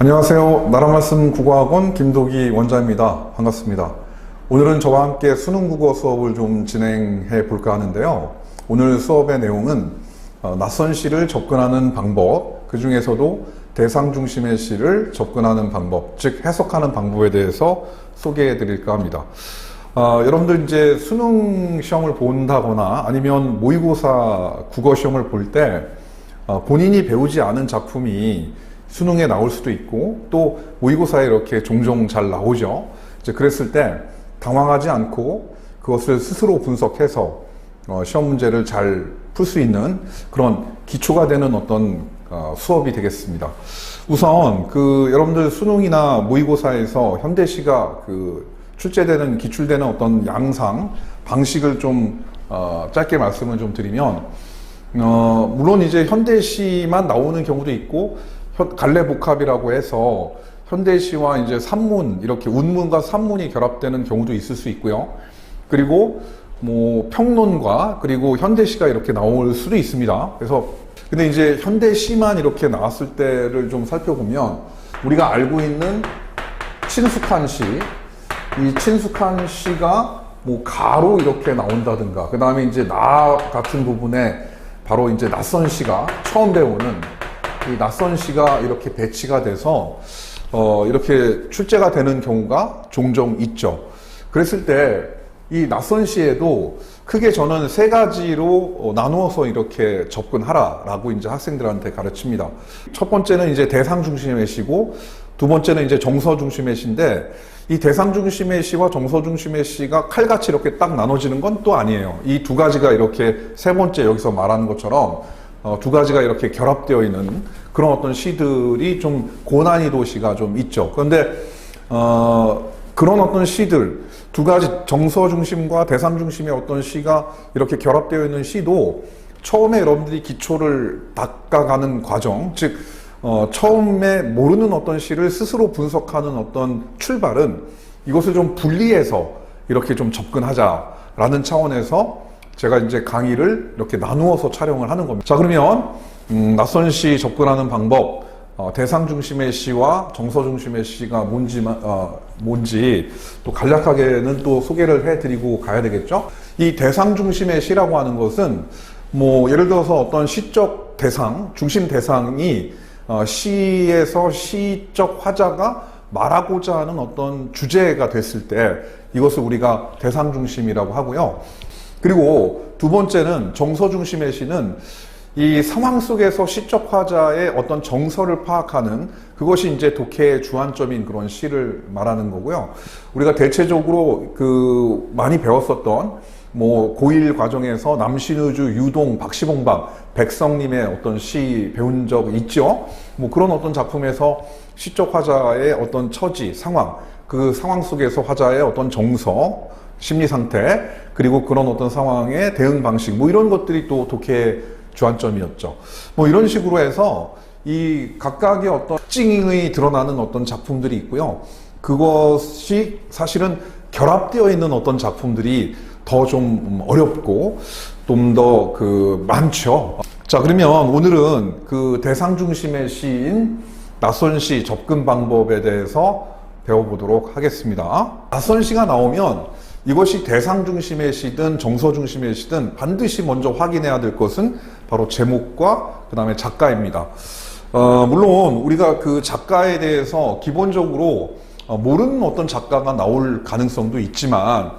안녕하세요. 나라말씀 국어학원 김도기 원장입니다. 반갑습니다. 오늘은 저와 함께 수능 국어 수업을 좀 진행해 볼까 하는데요. 오늘 수업의 내용은 낯선 시를 접근하는 방법, 그 중에서도 대상 중심의 시를 접근하는 방법, 즉 해석하는 방법에 대해서 소개해 드릴까 합니다. 여러분들 이제 수능 시험을 본다거나 아니면 모의고사 국어 시험을 볼 때 본인이 배우지 않은 작품이 수능에 나올 수도 있고 또 모의고사에 이렇게 종종 잘 나오죠. 이제 그랬을 때 당황하지 않고 그것을 스스로 분석해서 시험 문제를 잘 풀 수 있는 그런 기초가 되는 어떤 수업이 되겠습니다. 우선 여러분들 수능이나 모의고사에서 현대시가 출제되는 기출되는 어떤 양상 방식을 좀 짧게 말씀을 좀 드리면 물론 이제 현대시만 나오는 경우도 있고 갈래복합이라고 해서 현대시와 이제 산문, 이렇게 운문과 산문이 결합되는 경우도 있을 수 있고요. 그리고 뭐 평론과 그리고 현대시가 이렇게 나올 수도 있습니다. 그래서 근데 이제 현대시만 이렇게 나왔을 때를 좀 살펴보면 우리가 알고 있는 친숙한 시, 이 친숙한 시가 뭐 가로 이렇게 나온다든가, 그 다음에 이제 나 같은 부분에 바로 이제 낯선 시가 처음 배우는 이 낯선 시가 이렇게 배치가 돼서 이렇게 출제가 되는 경우가 종종 있죠. 그랬을 때 이 낯선 시에도 크게 저는 세 가지로 나누어서 이렇게 접근하라라고 이제 학생들한테 가르칩니다. 첫 번째는 이제 대상 중심의 시고, 두 번째는 이제 정서 중심의 시인데, 이 대상 중심의 시와 정서 중심의 시가 칼같이 이렇게 딱 나눠지는 건 또 아니에요. 이 두 가지가 이렇게 세 번째 여기서 말하는 것처럼 두 가지가 이렇게 결합되어 있는 그런 어떤 시들이 좀 고난이도 시가 좀 있죠. 그런데 그런 어떤 시들, 두 가지 정서 중심과 대상 중심의 어떤 시가 이렇게 결합되어 있는 시도 처음에 여러분들이 기초를 닦아가는 과정, 즉 처음에 모르는 어떤 시를 스스로 분석하는 어떤 출발은 이것을 좀 분리해서 이렇게 좀 접근하자라는 차원에서 제가 이제 강의를 이렇게 나누어서 촬영을 하는 겁니다. 자, 그러면 낯선 시 접근하는 방법, 대상 중심의 시와 정서 중심의 시가 뭔지 또 간략하게는 또 소개를 해드리고 가야 되겠죠. 이 대상 중심의 시라고 하는 것은 뭐 예를 들어서 어떤 시적 대상, 중심 대상이 시에서 시적 화자가 말하고자 하는 어떤 주제가 됐을 때 이것을 우리가 대상 중심이라고 하고요. 그리고 두 번째는 정서 중심의 시는 이 상황 속에서 시적 화자의 어떤 정서를 파악하는 그것이 이제 독해의 주안점인 그런 시를 말하는 거고요. 우리가 대체적으로 많이 배웠었던 뭐 고1 과정에서 남신의주, 유동, 박시봉박, 백성님의 어떤 시 배운 적 있죠. 뭐 그런 어떤 작품에서 시적 화자의 어떤 처지, 상황, 그 상황 속에서 화자의 어떤 정서, 심리 상태, 그리고 그런 어떤 상황의 대응 방식, 뭐 이런 것들이 또 독해의 주안점이었죠. 뭐 이런 식으로 해서 이 각각의 어떤 특징이 드러나는 어떤 작품들이 있고요. 그것이 사실은 결합되어 있는 어떤 작품들이 더 좀 어렵고 좀 더 많죠. 자, 그러면 오늘은 대상 중심의 시인 낯선 시 접근 방법에 대해서 배워보도록 하겠습니다. 낯선 시가 나오면 이것이 대상 중심의 시든 정서 중심의 시든 반드시 먼저 확인해야 될 것은 바로 제목과 그 다음에 작가입니다. 물론 우리가 그 작가에 대해서 기본적으로 모르는 어떤 작가가 나올 가능성도 있지만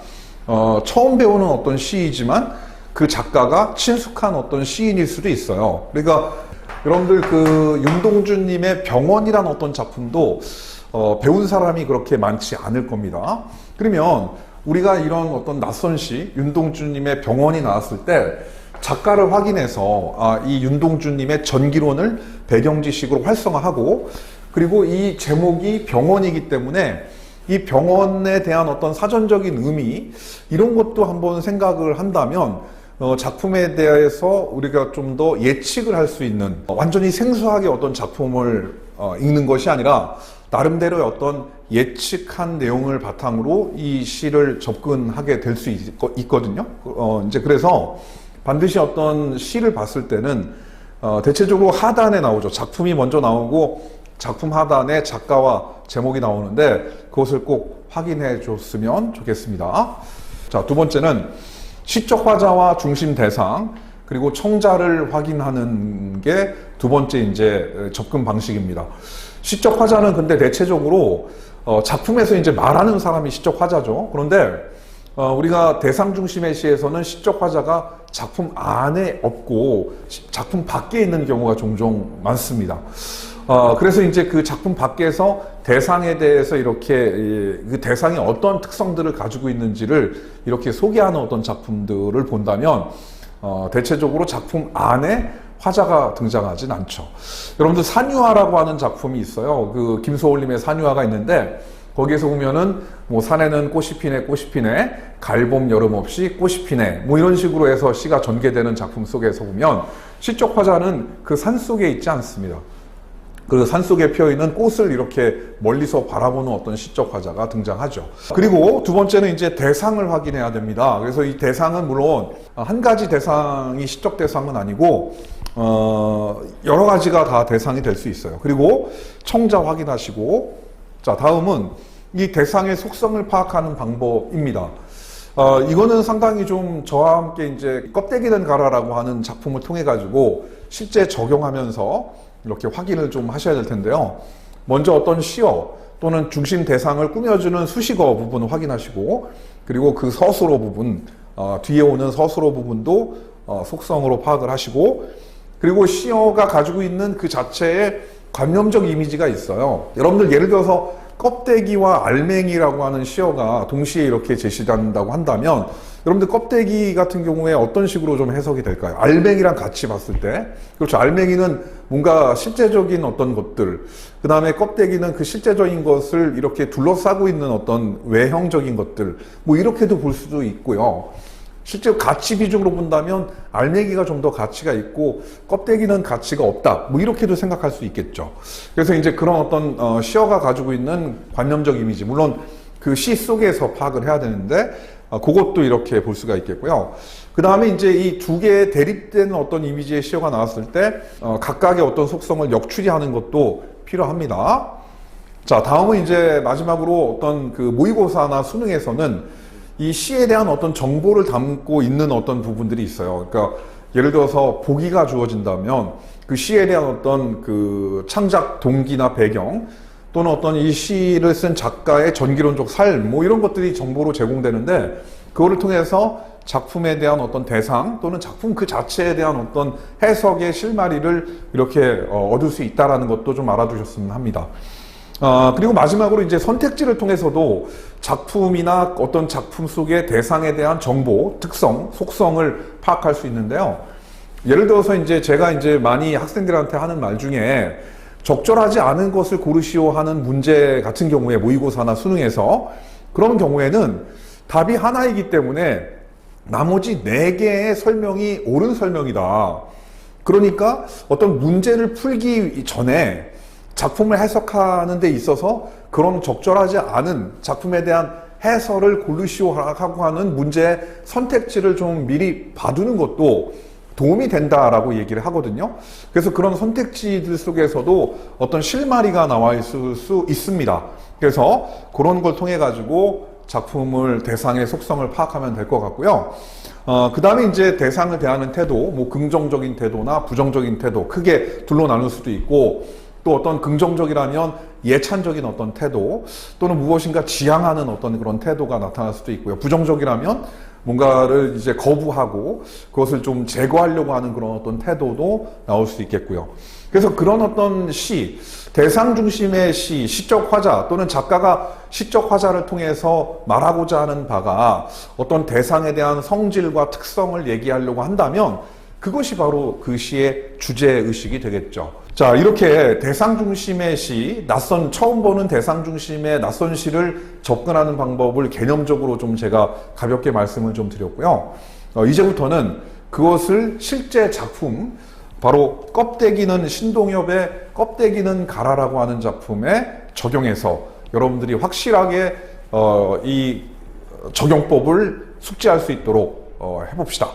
처음 배우는 어떤 시이지만 그 작가가 친숙한 어떤 시인일 수도 있어요. 그러니까 여러분들 윤동주님의 병원이란 어떤 작품도 배운 사람이 그렇게 많지 않을 겁니다. 그러면 우리가 이런 어떤 낯선 시, 윤동주님의 병원이 나왔을 때 작가를 확인해서 이 윤동주님의 전기론을 배경지식으로 활성화하고, 그리고 이 제목이 병원이기 때문에 이 병원에 대한 어떤 사전적인 의미, 이런 것도 한번 생각을 한다면 작품에 대해서 우리가 좀 더 예측을 할 수 있는, 완전히 생소하게 어떤 작품을 읽는 것이 아니라 나름대로의 어떤 예측한 내용을 바탕으로 이 시를 접근하게 될 수 있거든요. 이제 그래서 반드시 어떤 시를 봤을 때는 대체적으로 하단에 나오죠. 작품이 먼저 나오고 작품 하단에 작가와 제목이 나오는데 그것을 꼭 확인해 줬으면 좋겠습니다. 자, 두 번째는 시적 화자와 중심 대상 그리고 청자를 확인하는 게 두 번째 이제 접근 방식입니다. 시적 화자는 근데 대체적으로 작품에서 이제 말하는 사람이 시적 화자죠. 그런데 우리가 대상 중심의 시에서는 시적 화자가 작품 안에 없고 작품 밖에 있는 경우가 종종 많습니다. 그래서 이제 그 작품 밖에서 대상에 대해서 이렇게 그 대상이 어떤 특성들을 가지고 있는지를 이렇게 소개하는 어떤 작품들을 본다면 대체적으로 작품 안에 화자가 등장하진 않죠. 여러분들 산유화라고 하는 작품이 있어요. 그 김소월님의 산유화가 있는데 거기에서 보면은 뭐 산에는 꽃이 피네 꽃이 피네 가을봄 여름 없이 꽃이 피네 뭐 이런 식으로 해서 시가 전개되는 작품 속에서 보면 시적 화자는 그 산 속에 있지 않습니다. 그 산 속에 피어있는 꽃을 이렇게 멀리서 바라보는 어떤 시적 화자가 등장하죠. 그리고 두 번째는 이제 대상을 확인해야 됩니다. 그래서 이 대상은 물론 한 가지 대상이 시적 대상은 아니고 여러 가지가 다 대상이 될 수 있어요. 그리고 청자 확인하시고, 자, 다음은 이 대상의 속성을 파악하는 방법입니다. 이거는 상당히 좀 저와 함께 이제 껍데기는 가라라고 하는 작품을 통해 가지고 실제 적용하면서 이렇게 확인을 좀 하셔야 될 텐데요. 먼저 어떤 시어 또는 중심 대상을 꾸며주는 수식어 부분을 확인하시고, 그리고 그 서술어 부분, 뒤에 오는 서술어 부분도 속성으로 파악을 하시고, 그리고 시어가 가지고 있는 그 자체의 관념적 이미지가 있어요. 여러분들 예를 들어서 껍데기와 알맹이라고 하는 시어가 동시에 이렇게 제시된다고 한다면 여러분들 껍데기 같은 경우에 어떤 식으로 좀 해석이 될까요? 알맹이랑 같이 봤을 때, 그렇죠. 알맹이는 뭔가 실제적인 어떤 것들, 그 다음에 껍데기는 그 실제적인 것을 이렇게 둘러싸고 있는 어떤 외형적인 것들, 뭐 이렇게도 볼 수도 있고요. 실제 가치 비중으로 본다면 알맹이가 좀 더 가치가 있고 껍데기는 가치가 없다, 뭐 이렇게도 생각할 수 있겠죠. 그래서 이제 그런 어떤 시어가 가지고 있는 관념적 이미지, 물론 그 시 속에서 파악을 해야 되는데 그것도 이렇게 볼 수가 있겠고요. 그 다음에 이제 이 두 개의 대립된 어떤 이미지의 시어가 나왔을 때 각각의 어떤 속성을 역추리하는 것도 필요합니다. 자, 다음은 이제 마지막으로 어떤 그 모의고사나 수능에서는 이 시에 대한 어떤 정보를 담고 있는 어떤 부분들이 있어요. 그러니까 예를 들어서 보기가 주어진다면 그 시에 대한 어떤 그 창작 동기나 배경, 또는 어떤 이 시를 쓴 작가의 전기론적 삶, 뭐 이런 것들이 정보로 제공되는데 그거를 통해서 작품에 대한 어떤 대상 또는 작품 그 자체에 대한 어떤 해석의 실마리를 이렇게 얻을 수 있다는 것도 좀 알아두셨으면 합니다. 그리고 마지막으로 이제 선택지를 통해서도 작품이나 어떤 작품 속의 대상에 대한 정보, 특성, 속성을 파악할 수 있는데요. 예를 들어서 이제 제가 이제 많이 학생들한테 하는 말 중에 적절하지 않은 것을 고르시오 하는 문제 같은 경우에 모의고사나 수능에서 그런 경우에는 답이 하나이기 때문에 나머지 4개의 설명이 옳은 설명이다. 그러니까 어떤 문제를 풀기 전에 작품을 해석하는 데 있어서 그런 적절하지 않은 작품에 대한 해설을 고르시오 하고 하는 문제의 선택지를 좀 미리 봐두는 것도 도움이 된다라고 얘기를 하거든요. 그래서 그런 선택지들 속에서도 어떤 실마리가 나와 있을 수 있습니다. 그래서 그런 걸 통해 가지고 작품을 대상의 속성을 파악하면 될 것 같고요. 그 다음에 이제 대상을 대하는 태도, 뭐 긍정적인 태도나 부정적인 태도, 크게 둘로 나눌 수도 있고, 또 어떤 긍정적이라면 예찬적인 어떤 태도, 또는 무엇인가 지향하는 어떤 그런 태도가 나타날 수도 있고요. 부정적이라면 뭔가를 이제 거부하고 그것을 좀 제거하려고 하는 그런 어떤 태도도 나올 수 있겠고요. 그래서 그런 어떤 시, 대상 중심의 시, 시적 화자 또는 작가가 시적 화자를 통해서 말하고자 하는 바가 어떤 대상에 대한 성질과 특성을 얘기하려고 한다면 그것이 바로 그 시의 주제의식이 되겠죠. 자, 이렇게 대상 중심의 시, 처음 보는 대상 중심의 낯선 시를 접근하는 방법을 개념적으로 좀 제가 가볍게 말씀을 좀 드렸고요. 이제부터는 그것을 실제 작품, 바로 껍데기는 신동엽의 껍데기는 가라라고 하는 작품에 적용해서 여러분들이 확실하게 이 적용법을 숙지할 수 있도록 해봅시다.